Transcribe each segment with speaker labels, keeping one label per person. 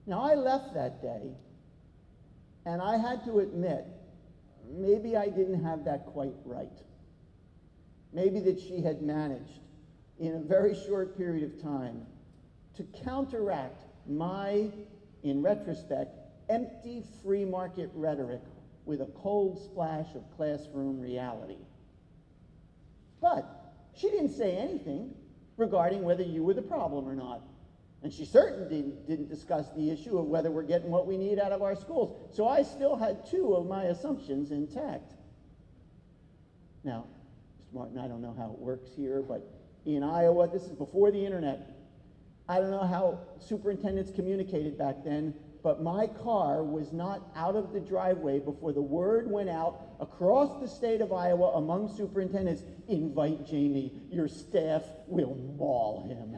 Speaker 1: Now, I left that day, and I had to admit, maybe I didn't have that quite right. Maybe that she had managed, in a very short period of time, to counteract my, in retrospect, empty free market rhetoric with a cold splash of classroom reality. But she didn't say anything regarding whether you were the problem or not. And she certainly didn't discuss the issue of whether we're getting what we need out of our schools. So I still had two of my assumptions intact. Now, Mr. Martin, I don't know how it works here, but in Iowa, this is before the internet. I don't know how superintendents communicated back then, but my car was not out of the driveway before the word went out across the state of Iowa among superintendents, invite Jamie, your staff will maul him.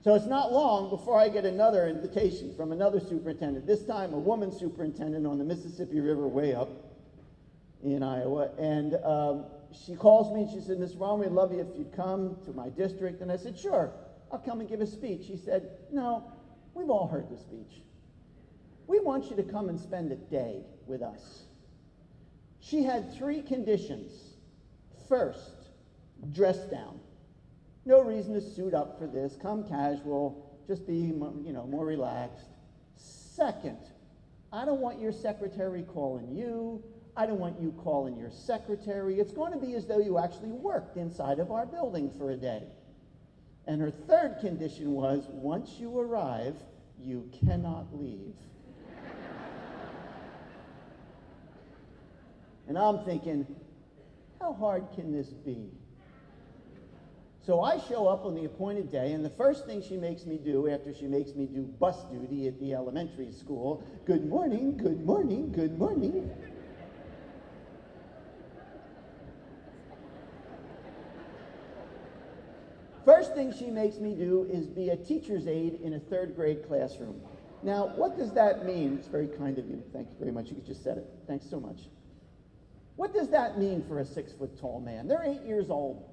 Speaker 1: So it's not long before I get another invitation from another superintendent, this time a woman superintendent on the Mississippi River way up in Iowa, and she calls me and she said, Ms. Vollmer, we'd love you if you'd come to my district. And I said, sure, I'll come and give a speech. She said, no, we've all heard the speech. We want you to come and spend a day with us. She had three conditions. First, dress down. No reason to suit up for this. Come casual. Just be, more relaxed. Second, I don't want your secretary calling you. I don't want you calling your secretary. It's going to be as though you actually worked inside of our building for a day. And her third condition was, once you arrive, you cannot leave. And I'm thinking, how hard can this be? So I show up on the appointed day, and the first thing she makes me do after she makes me do bus duty at the elementary school, good morning, good morning, good morning. First thing she makes me do is be a teacher's aide in a third grade classroom. Now, what does that mean? It's very kind of you. Thank you very much. You just said it. Thanks so much. What does that mean for a 6-foot-tall man? They're 8 years old.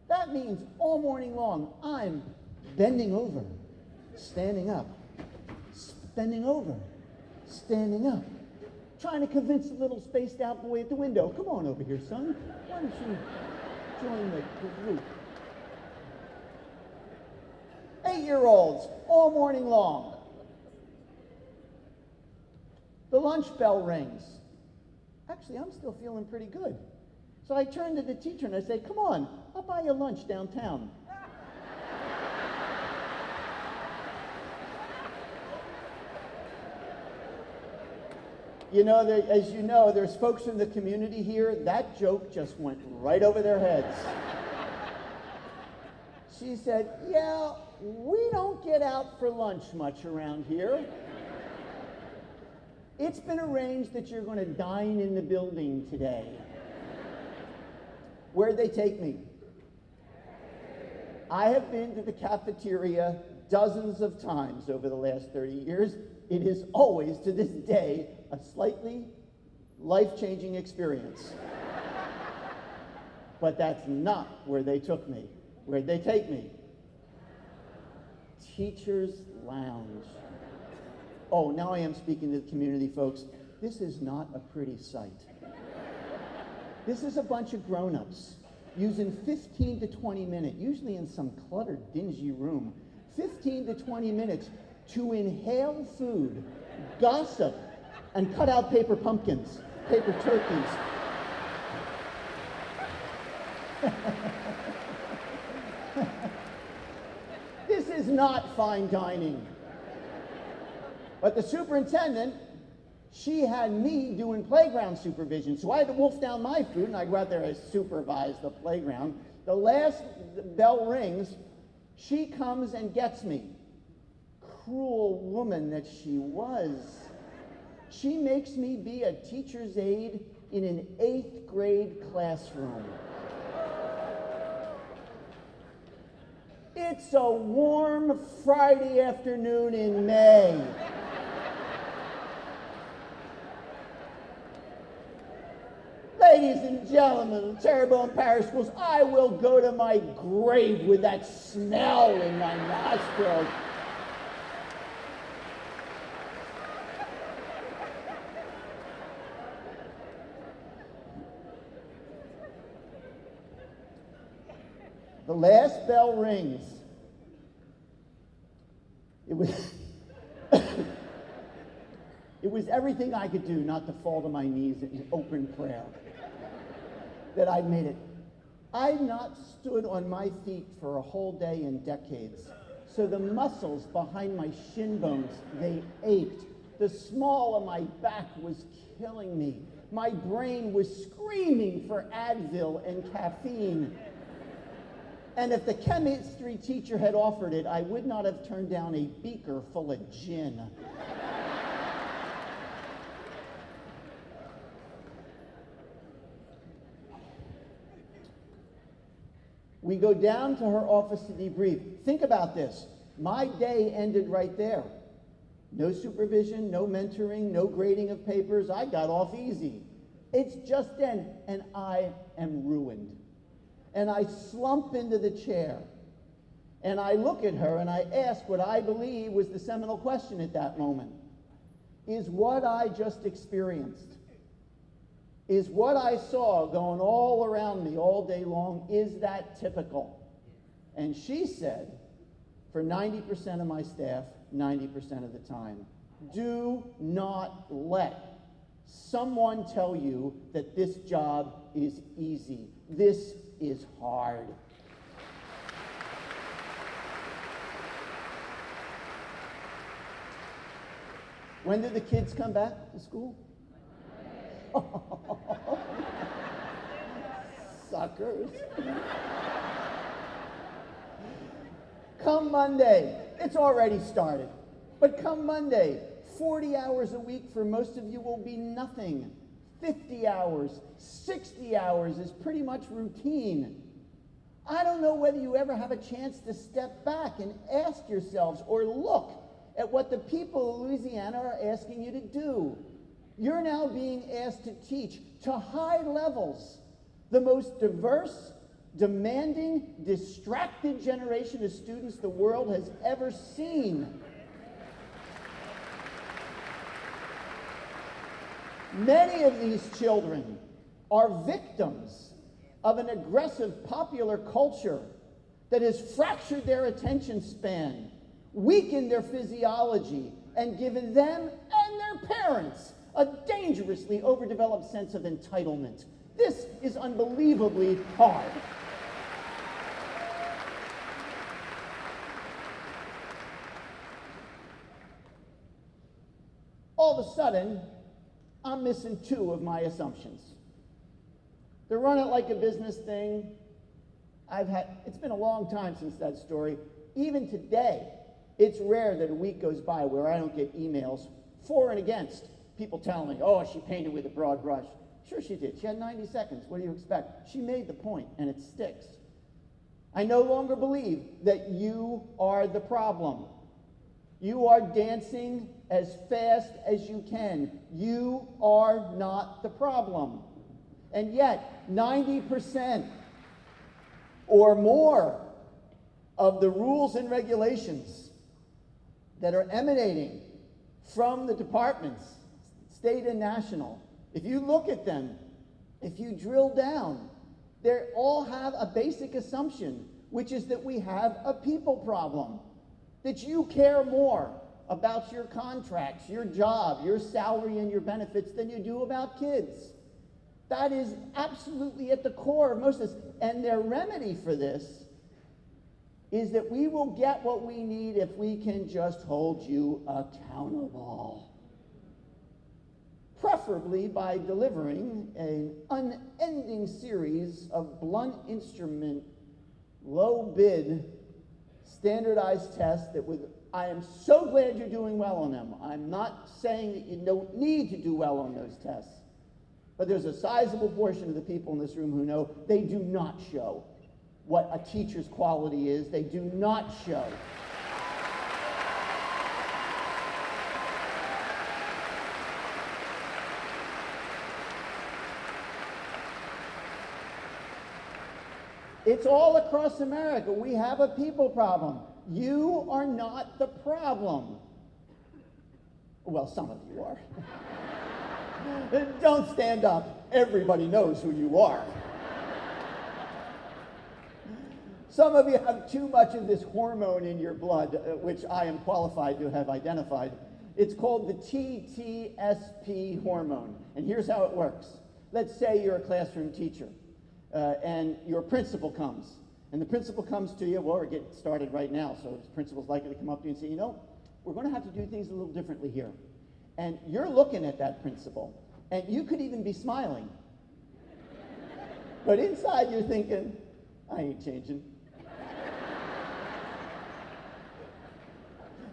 Speaker 1: That means all morning long, I'm bending over, standing up, bending over, standing up, trying to convince the little spaced out boy at the window, come on over here, son. Why don't you join the group? 8-year-olds, all morning long. The lunch bell rings. Actually, I'm still feeling pretty good. So I turn to the teacher and I say, come on, I'll buy you lunch downtown. As you know, there's folks in the community here, that joke just went right over their heads. She said, yeah, we don't get out for lunch much around here. It's been arranged that you're going to dine in the building today. Where'd they take me? I have been to the cafeteria dozens of times over the last 30 years. It is always, to this day, a slightly life-changing experience. But that's not where they took me. Where'd they take me? Teacher's Lounge. Oh, now I am speaking to the community, folks. This is not a pretty sight. This is a bunch of grown-ups using 15 to 20 minutes, usually in some cluttered, dingy room, 15 to 20 minutes to inhale food, gossip, and cut out paper pumpkins, paper turkeys. This is not fine dining. But the superintendent, she had me doing playground supervision, so I had to wolf down my food, and I go out there and supervise the playground. The last bell rings, she comes and gets me. Cruel woman that she was. She makes me be a teacher's aide in an 8th grade classroom. It's a warm Friday afternoon in May. Ladies and and gentlemen of Terrebonne Parish Schools, I will go to my grave with that smell in my nostrils. The last bell rings. It was it was everything I could do not to fall to my knees in open prayer that I'd made it. I'd not stood on my feet for a whole day in decades, so the muscles behind my shin bones, they ached. The small of my back was killing me. My brain was screaming for Advil and caffeine. And if the chemistry teacher had offered it, I would not have turned down a beaker full of gin. We go down to her office to debrief. Think about this. My day ended right there. No supervision, no mentoring, no grading of papers. I got off easy. It's just then, and I am ruined. And I slump into the chair, and I look at her, and I ask what I believe was the seminal question at that moment. Is what I just experienced, is what I saw going all around me all day long, is that typical? And she said, for 90% of my staff, 90% of the time, do not let someone tell you that this job is easy. This is hard. When did the kids come back to school? Suckers. Come Monday, it's already started, but come Monday, 40 hours a week for most of you will be nothing. 50 hours, 60 hours is pretty much routine. I don't know whether you ever have a chance to step back and ask yourselves or look at what the people of Louisiana are asking you to do. You're now being asked to teach to high levels the most diverse, demanding, distracted generation of students the world has ever seen. Many of these children are victims of an aggressive popular culture that has fractured their attention span, weakened their physiology, and given them and their parents a dangerously overdeveloped sense of entitlement. This is unbelievably hard. All of a sudden, I'm missing two of my assumptions. To run it like a business thing, it's been a long time since that story. Even today, it's rare that a week goes by where I don't get emails for and against. People telling me, oh, she painted with a broad brush. Sure she did. She had 90 seconds. What do you expect? She made the point, and it sticks. I no longer believe that you are the problem. You are dancing as fast as you can. You are not the problem. And yet, 90% or more of the rules and regulations that are emanating from the departments, state and national, if you look at them, if you drill down, they all have a basic assumption, which is that we have a people problem, that you care more about your contracts, your job, your salary, and your benefits than you do about kids. That is absolutely at the core of most of this. And their remedy for this is that we will get what we need if we can just hold you accountable. Preferably by delivering an unending series of blunt instrument, low bid, standardized tests that would, I am so glad you're doing well on them. I'm not saying that you don't need to do well on those tests. But there's a sizable portion of the people in this room who know they do not show what a teacher's quality is. They do not show. It's all across America. We have a people problem. You are not the problem. Well, some of you are. Don't stand up. Everybody knows who you are. Some of you have too much of this hormone in your blood, which I am qualified to have identified. It's called the TPSD hormone. And here's how it works. Let's say you're a classroom teacher, and your principal comes. And the principal comes to you, well, we're getting started right now, so the principal's likely to come up to you and say, you know, we're going to have to do things a little differently here. And you're looking at that principal, and you could even be smiling. But inside you're thinking, I ain't changing.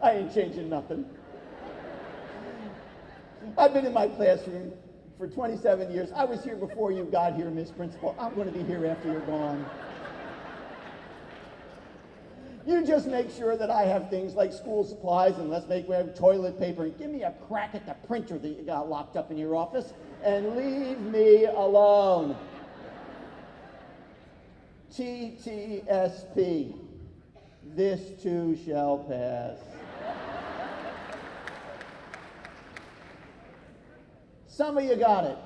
Speaker 1: I ain't changing nothing. I've been in my classroom for 27 years. I was here before you got here, Miss Principal. I'm going to be here after you're gone. You just make sure that I have things like school supplies, and let's make we have toilet paper, and give me a crack at the printer that you got locked up in your office, and leave me alone. TTSP. This too shall pass. Some of you got it.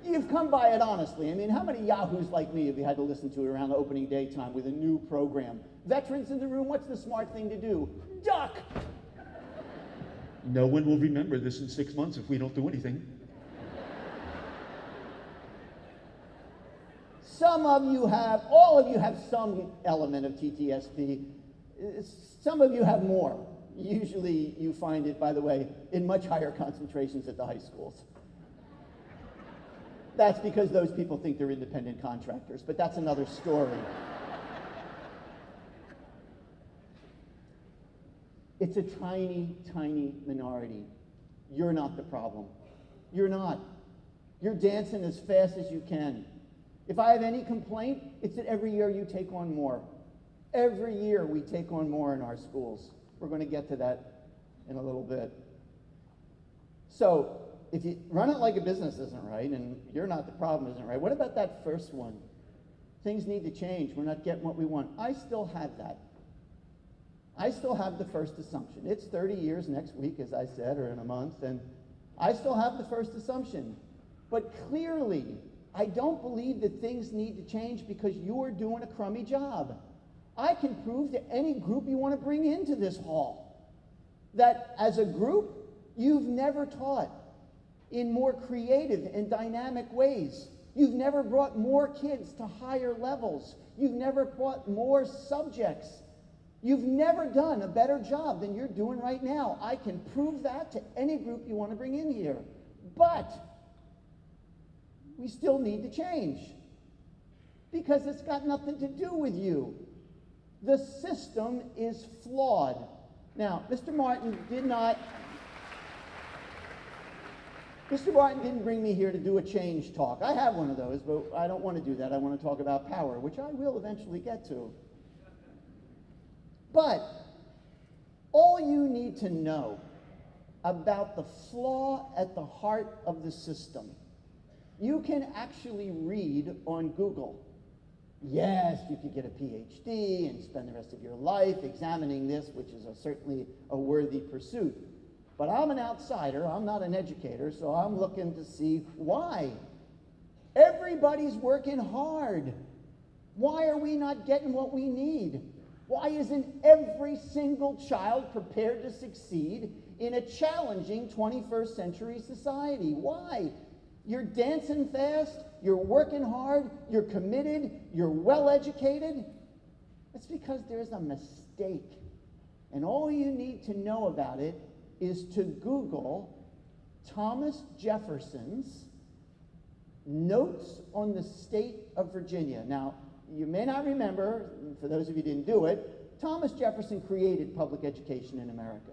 Speaker 1: You've come by it honestly. I mean, how many yahoos like me have you had to listen to around the opening day time with a new program? Veterans in the room, what's the smart thing to do? Duck!
Speaker 2: No one will remember this in 6 months if we don't do anything.
Speaker 1: Some of you have, all of you have some element of TTSP. Some of you have more. Usually you find it, by the way, in much higher concentrations at the high schools. That's because those people think they're independent contractors, but that's another story. It's a tiny, tiny minority. You're not the problem. You're not. You're dancing as fast as you can. If I have any complaint, it's that every year you take on more. Every year we take on more in our schools. We're going to get to that in a little bit. So, if you run it like a business isn't right, and you're not the problem isn't right, what about that first one? Things need to change. We're not getting what we want. I still have that. I still have the first assumption. It's 30 years next week, as I said, or in a month, and I still have the first assumption. But clearly, I don't believe that things need to change because you're doing a crummy job. I can prove to any group you want to bring into this hall that as a group, you've never taught in more creative and dynamic ways. You've never brought more kids to higher levels. You've never brought more subjects. You've never done a better job than you're doing right now. I can prove that to any group you want to bring in here. But we still need to change because it's got nothing to do with you. The system is flawed. Now, Mr. Martin didn't bring me here to do a change talk. I have one of those, but I don't want to do that. I want to talk about power, which I will eventually get to. But all you need to know about the flaw at the heart of the system, you can actually read on Google. Yes, you could get a PhD and spend the rest of your life examining this, which is certainly a worthy pursuit. But I'm an outsider, I'm not an educator, so I'm looking to see why. Everybody's working hard. Why are we not getting what we need? Why isn't every single child prepared to succeed in a challenging 21st century society? Why? You're dancing fast, you're working hard, you're committed, you're well educated. It's because there's a mistake. And all you need to know about it is to Google Thomas Jefferson's Notes on the State of Virginia. Now, you may not remember, for those of you who didn't do it, Thomas Jefferson created public education in America.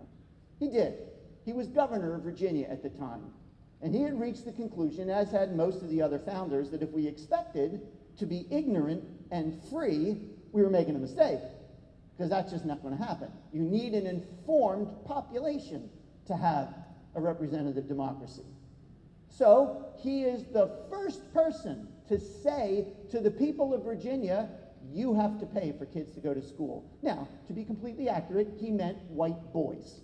Speaker 1: He did. He was governor of Virginia at the time. And he had reached the conclusion, as had most of the other founders, that if we expected to be ignorant and free, we were making a mistake. Because that's just not going to happen. You need an informed population to have a representative democracy. So he is the first person to say to the people of Virginia, you have to pay for kids to go to school. Now, to be completely accurate, he meant white boys.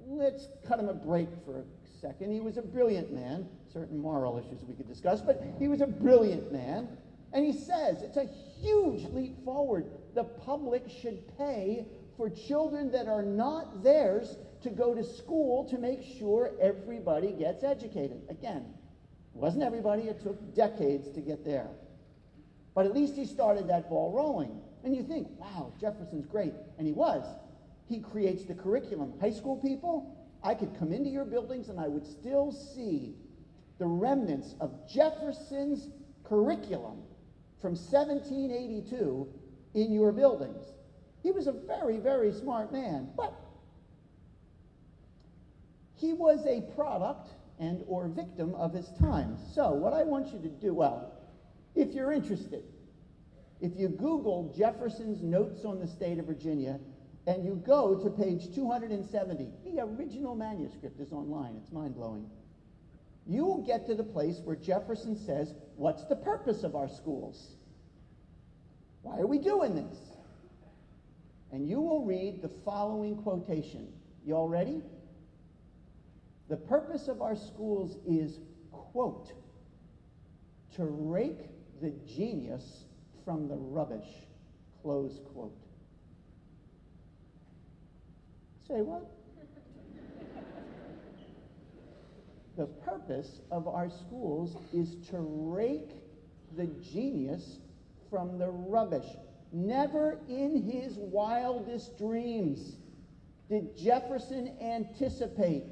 Speaker 1: Let's cut him a break for a second. He was a brilliant man, certain moral issues we could discuss, but he was a brilliant man. And he says, it's a huge leap forward. The public should pay for children that are not theirs to go to school to make sure everybody gets educated. Again, it wasn't everybody. It took decades to get there. But at least he started that ball rolling. And you think, wow, Jefferson's great. And he was. He creates the curriculum. High school people, I could come into your buildings and I would still see the remnants of Jefferson's curriculum from 1782 in your buildings. He was a very, very smart man, but he was a product and or victim of his time. So what I want you to do, well, if you're interested, if you Google Jefferson's Notes on the State of Virginia, and you go to page 270, the original manuscript is online, it's mind-blowing. You will get to the place where Jefferson says, what's the purpose of our schools? Why are we doing this? And you will read the following quotation. You all ready? The purpose of our schools is, quote, to rake the genius from the rubbish, close quote. Say what? The purpose of our schools is to rake the genius from the rubbish. Never in his wildest dreams did Jefferson anticipate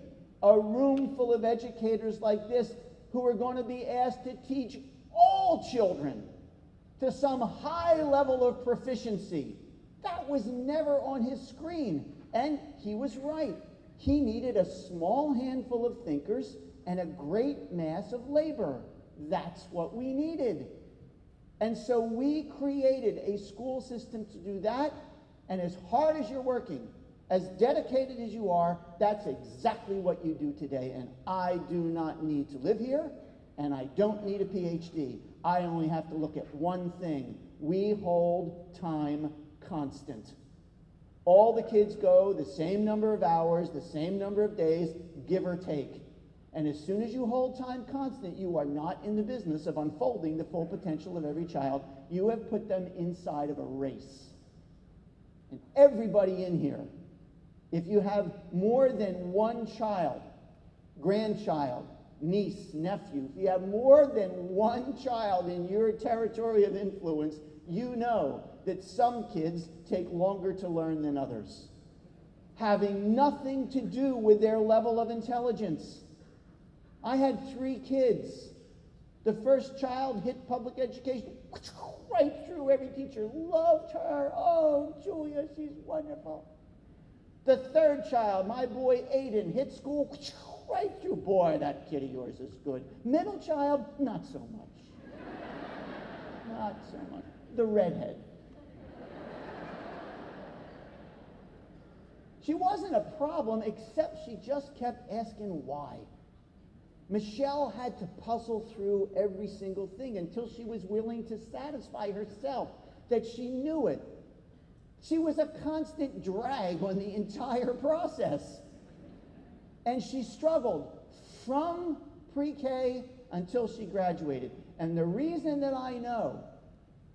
Speaker 1: a room full of educators like this who are going to be asked to teach all children to some high level of proficiency. That was never on his screen. And he was right. He needed a small handful of thinkers and a great mass of labor. That's what we needed. And so we created a school system to do that. And as hard as you're working, as dedicated as you are, that's exactly what you do today. And I do not need to live here, and I don't need a PhD. I only have to look at one thing. We hold time constant. All the kids go the same number of hours, the same number of days, give or take. And as soon as you hold time constant, you are not in the business of unfolding the full potential of every child. You have put them inside of a race. And everybody in here, if you have more than one child, grandchild, niece, nephew, if you have more than one child in your territory of influence, you know that some kids take longer to learn than others, having nothing to do with their level of intelligence. I had 3 kids. The first child hit public education right through. Every teacher loved her. Oh, Julia, she's wonderful. The third child, my boy Aiden, hit school right through. Boy, that kid of yours is good. Middle child, not so much. Not so much. The redhead. She wasn't a problem, except she just kept asking why. Michelle had to puzzle through every single thing until she was willing to satisfy herself that she knew it. She was a constant drag on the entire process. And she struggled from pre-K until she graduated. And the reason that I know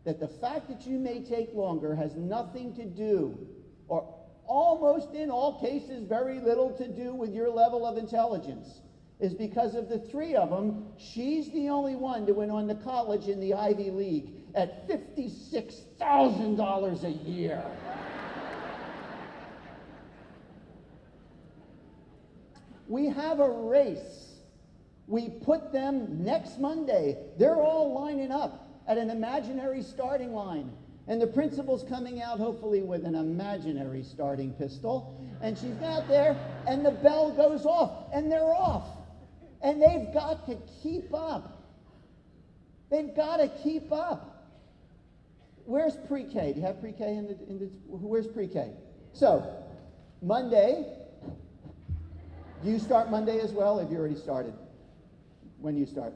Speaker 1: that the fact that you may take longer has nothing to do, or almost in all cases very little to do, with your level of intelligence, is because of the 3 of them. She's the only one that went on to college in the Ivy League at $56,000 a year. We have a race. We put them next Monday. They're all lining up at an imaginary starting line. And the principal's coming out, hopefully, with an imaginary starting pistol. And she's out there, and the bell goes off, and they're off. And they've got to keep up. They've got to keep up. Where's pre-K? Do you have pre-K in the where's pre-K? So, Monday, do you start Monday as well? Have you already started? When do you start?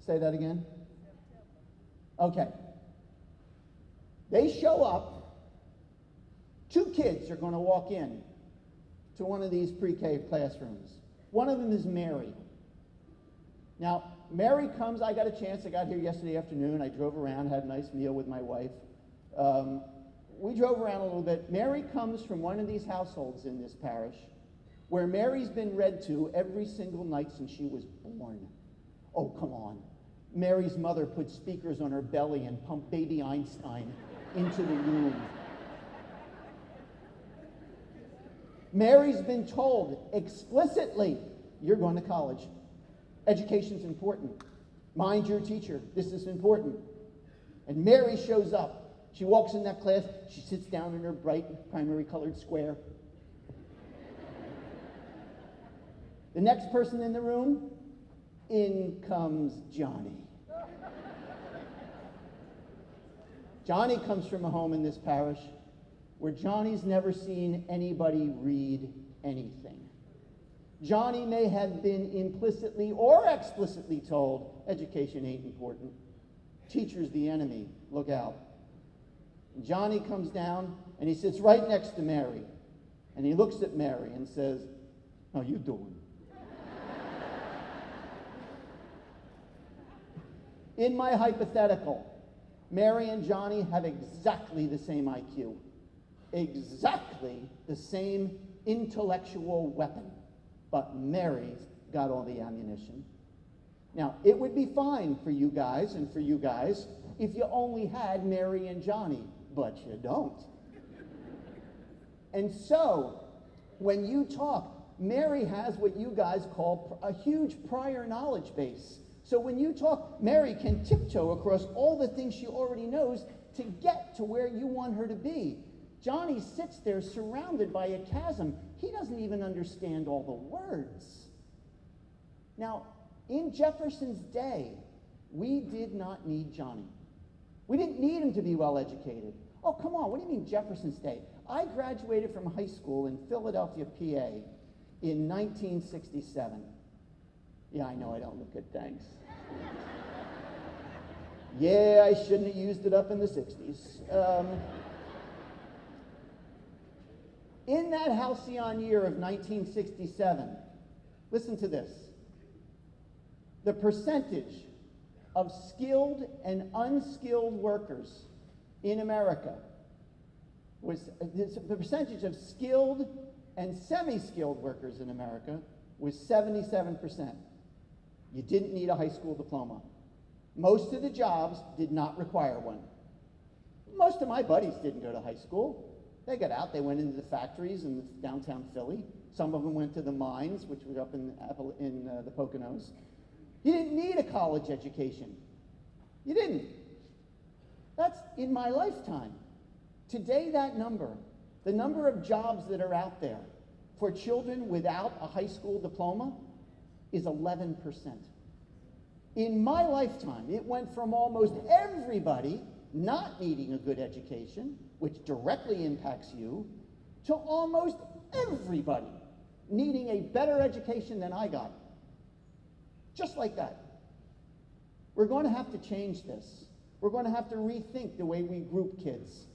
Speaker 1: Say that again? Okay. They show up. 2 kids are going to walk in to one of these pre-K classrooms. One of them is Mary. Now, Mary comes, I got here yesterday afternoon, I drove around, had a nice meal with my wife. We drove around a little bit. Mary comes from one of these households in this parish where Mary's been read to every single night since she was born. Oh, come on. Mary's mother put speakers on her belly and pumped baby Einstein into the room. Mary's been told explicitly, you're going to college. Education's important. Mind your teacher. This is important. And Mary shows up. She walks in that class. She sits down in her bright primary colored square. The next person in the room, in comes Johnny. Johnny comes from a home in this parish where Johnny's never seen anybody read anything. Johnny may have been implicitly or explicitly told, education ain't important. Teacher's the enemy, look out. And Johnny comes down and he sits right next to Mary. And he looks at Mary and says, how you doing? In my hypothetical, Mary and Johnny have exactly the same IQ. Exactly the same intellectual weapon. But Mary's got all the ammunition. Now, it would be fine for you guys and for you guys if you only had Mary and Johnny, but you don't. And so, when you talk, Mary has what you guys call a huge prior knowledge base. So when you talk, Mary can tiptoe across all the things she already knows to get to where you want her to be. Johnny sits there surrounded by a chasm. He doesn't even understand all the words. Now, in Jefferson's day, we did not need Johnny. We didn't need him to be well educated. Oh, come on, what do you mean Jefferson's day? I graduated from high school in Philadelphia, PA in 1967. Yeah, I know I don't look good, thanks. Yeah, I shouldn't have used it up in the 60s. In that halcyon year of 1967, listen to this. The percentage of skilled and unskilled workers in America was, the percentage of skilled and semi-skilled workers in America was 77%. You didn't need a high school diploma. Most of the jobs did not require one. Most of my buddies didn't go to high school. They got out, they went into the factories in downtown Philly. Some of them went to the mines, which were up in the Poconos. You didn't need a college education. You didn't. That's in my lifetime. Today, that number, the number of jobs that are out there for children without a high school diploma is 11%. In my lifetime, it went from almost everybody not needing a good education, which directly impacts you, to almost everybody needing a better education than I got. Just like that. We're going to have to change this. We're going to have to rethink the way we group kids.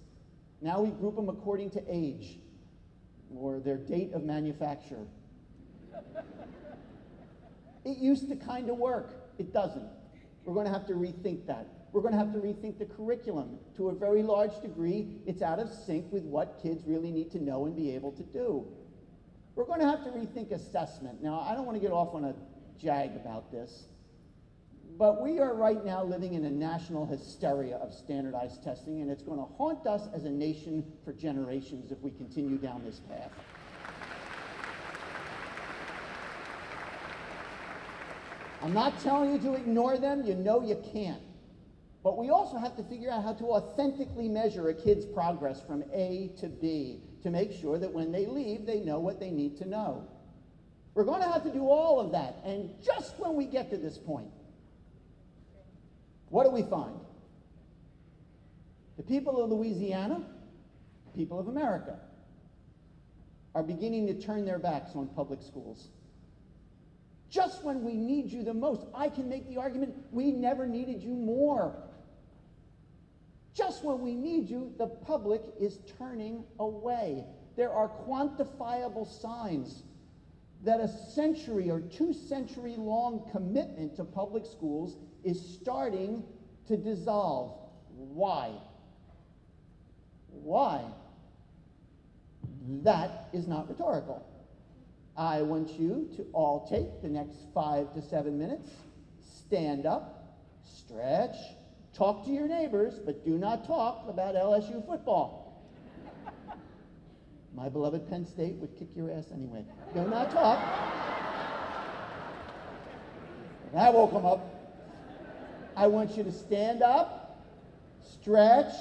Speaker 1: Now we group them according to age or their date of manufacture. It used to kind of work. It doesn't. We're going to have to rethink that. We're going to have to rethink the curriculum. To a very large degree, it's out of sync with what kids really need to know and be able to do. We're going to have to rethink assessment. Now, I don't want to get off on a jag about this, but we are right now living in a national hysteria of standardized testing, and it's going to haunt us as a nation for generations if we continue down this path. I'm not telling you to ignore them. You know you can't. But we also have to figure out how to authentically measure a kid's progress from A to B to make sure that when they leave, they know what they need to know. We're going to have to do all of that. And just when we get to this point, what do we find? The people of Louisiana, people of America, are beginning to turn their backs on public schools. Just when we need you the most. I can make the argument we never needed you more. Just when we need you, the public is turning away. There are quantifiable signs that a century or 2-century long commitment to public schools is starting to dissolve. Why? Why? That is not rhetorical. I want you to all take the next 5 to 7 minutes, stand up, stretch, talk to your neighbors, but do not talk about LSU football. My beloved Penn State would kick your ass anyway. Do not talk. That woke them up. I want you to stand up, stretch.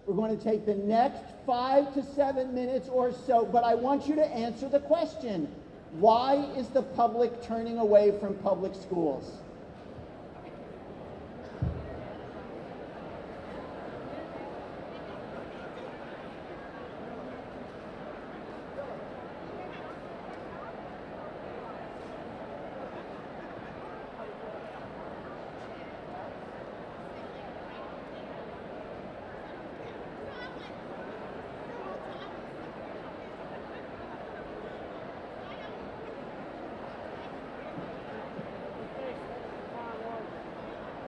Speaker 1: We're going to take the next 5 to 7 minutes or so, but I want you to answer the question. Why is the public turning away from public schools?